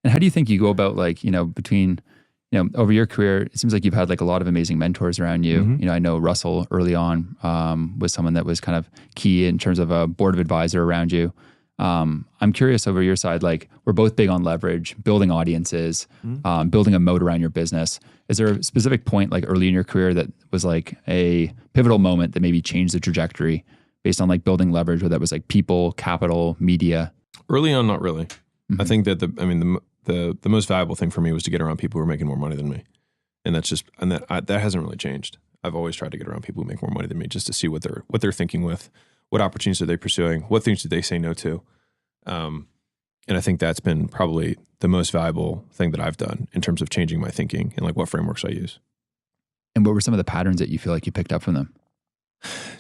And how do you think you go about like, between, over your career, it seems like you've had like a lot of amazing mentors around you. Mm-hmm. I know Russell early on was someone that was kind of key in terms of a board of advisor around you. I'm curious over your side, like we're both big on leverage, building audiences, building a moat around your business. Is there a specific point like early in your career that was like a pivotal moment that maybe changed the trajectory based on like building leverage, whether that was like people, capital, media? Early on, not really. I think that the most valuable thing for me was to get around people who are making more money than me. And that hasn't really changed. I've always tried to get around people who make more money than me just to see what they're thinking with, what opportunities are they pursuing, what things do they say no to. And I think that's been probably the most valuable thing that I've done in terms of changing my thinking and like what frameworks I use. And what were some of the patterns that you feel like you picked up from them?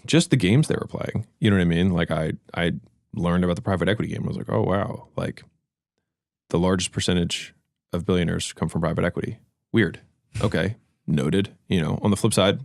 Just the games they were playing. You know what I mean? Like I learned about the private equity game. I was like, oh wow, like the largest percentage of billionaires come from private equity. Weird. Okay, noted. On the flip side,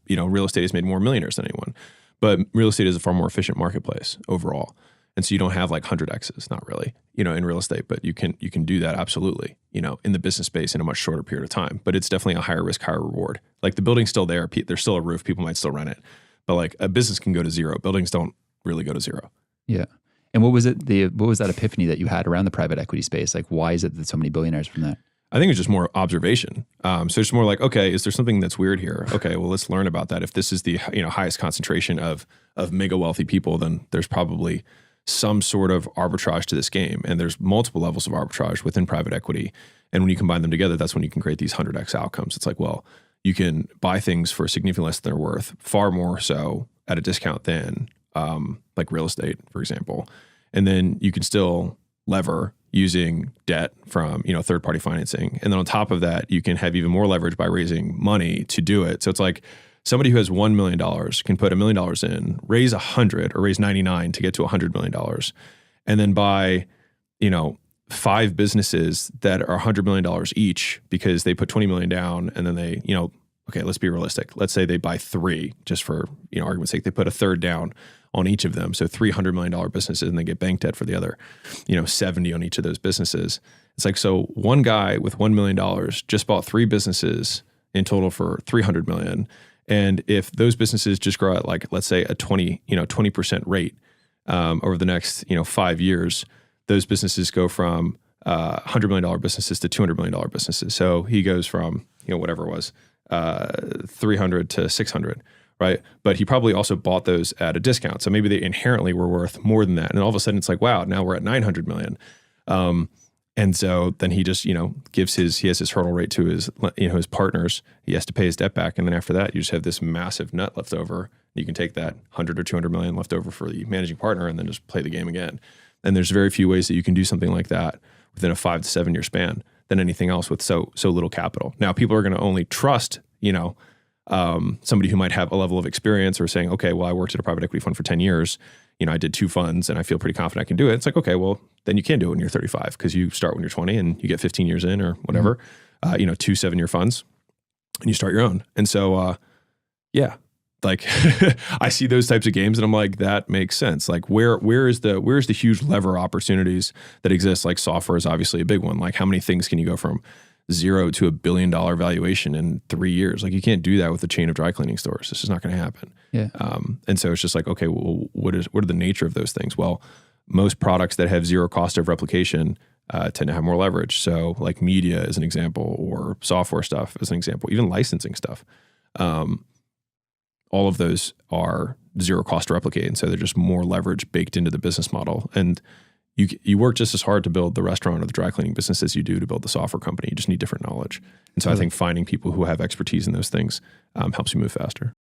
real estate has made more millionaires than anyone, but real estate is a far more efficient marketplace overall. And so you don't have like 100Xs, not really, in real estate, but you can do that absolutely, in the business space in a much shorter period of time. But it's definitely a higher risk, higher reward. Like the building's still there. There's still a roof. People might still rent it. But like a business can go to zero. Buildings don't really go to zero. Yeah. And what was that epiphany that you had around the private equity space? Like, why is it that so many billionaires from that? I think it's just more observation. So it's more like, okay, is there something that's weird here? Okay, well, let's learn about that. If this is the highest concentration of mega wealthy people, then there's probably some sort of arbitrage to this game. And there's multiple levels of arbitrage within private equity. And when you combine them together, that's when you can create these 100X outcomes. It's like, well, you can buy things for significantly less than they're worth, far more so at a discount than like real estate, for example. And then you can still lever using debt from, third-party financing. And then on top of that, you can have even more leverage by raising money to do it. So it's like somebody who has $1 million can put $1 million in, raise 100 or raise 99 to get to $100 million. And then buy, 5 businesses that are $100 million each because they put 20 million down and then they, okay, let's be realistic. Let's say they buy 3 just for, argument's sake, they put a third down on each of them. So $300 million businesses and they get bank debt for the other, 70 on each of those businesses. It's like, so one guy with $1 million just bought 3 businesses in total for $300 million. And if those businesses just grow at like, let's say a 20% rate over the next, 5 years, those businesses go from $100 million businesses to $200 million businesses. So he goes from, whatever it was, 300 to 600. Right. But he probably also bought those at a discount. So maybe they inherently were worth more than that. And all of a sudden it's like, wow, now we're at 900 million. And so then he just, he has his hurdle rate to his, his partners. He has to pay his debt back. And then after that, you just have this massive nut left over. You can take that 100 or 200 million left over for the managing partner and then just play the game again. And there's very few ways that you can do something like that within a 5 to 7 year span than anything else with so little capital. Now, people are going to only trust, somebody who might have a level of experience or saying, okay, well, I worked at a private equity fund for 10 years. I did 2 funds and I feel pretty confident I can do it. It's like, okay, well, then you can do it when you're 35 because you start when you're 20 and you get 15 years in or whatever, 2 7-year funds and you start your own. And so, yeah, like I see those types of games and I'm like, that makes sense. Like where's the huge lever opportunities that exist? Like software is obviously a big one. Like how many things can you go from 0 to $1 billion valuation in 3 years? Like you can't do that with a chain of dry cleaning stores. This is not going to happen. Yeah. And so it's just like, okay, well, what are the nature of those things? Well, most products that have 0 cost of replication tend to have more leverage. So like media as an example, or software stuff as an example, even licensing stuff. All of those are 0 cost to replicate. And so they're just more leverage baked into the business model. And you work just as hard to build the restaurant or the dry cleaning business as you do to build the software company. You just need different knowledge. And so I think finding people who have expertise in those things helps you move faster.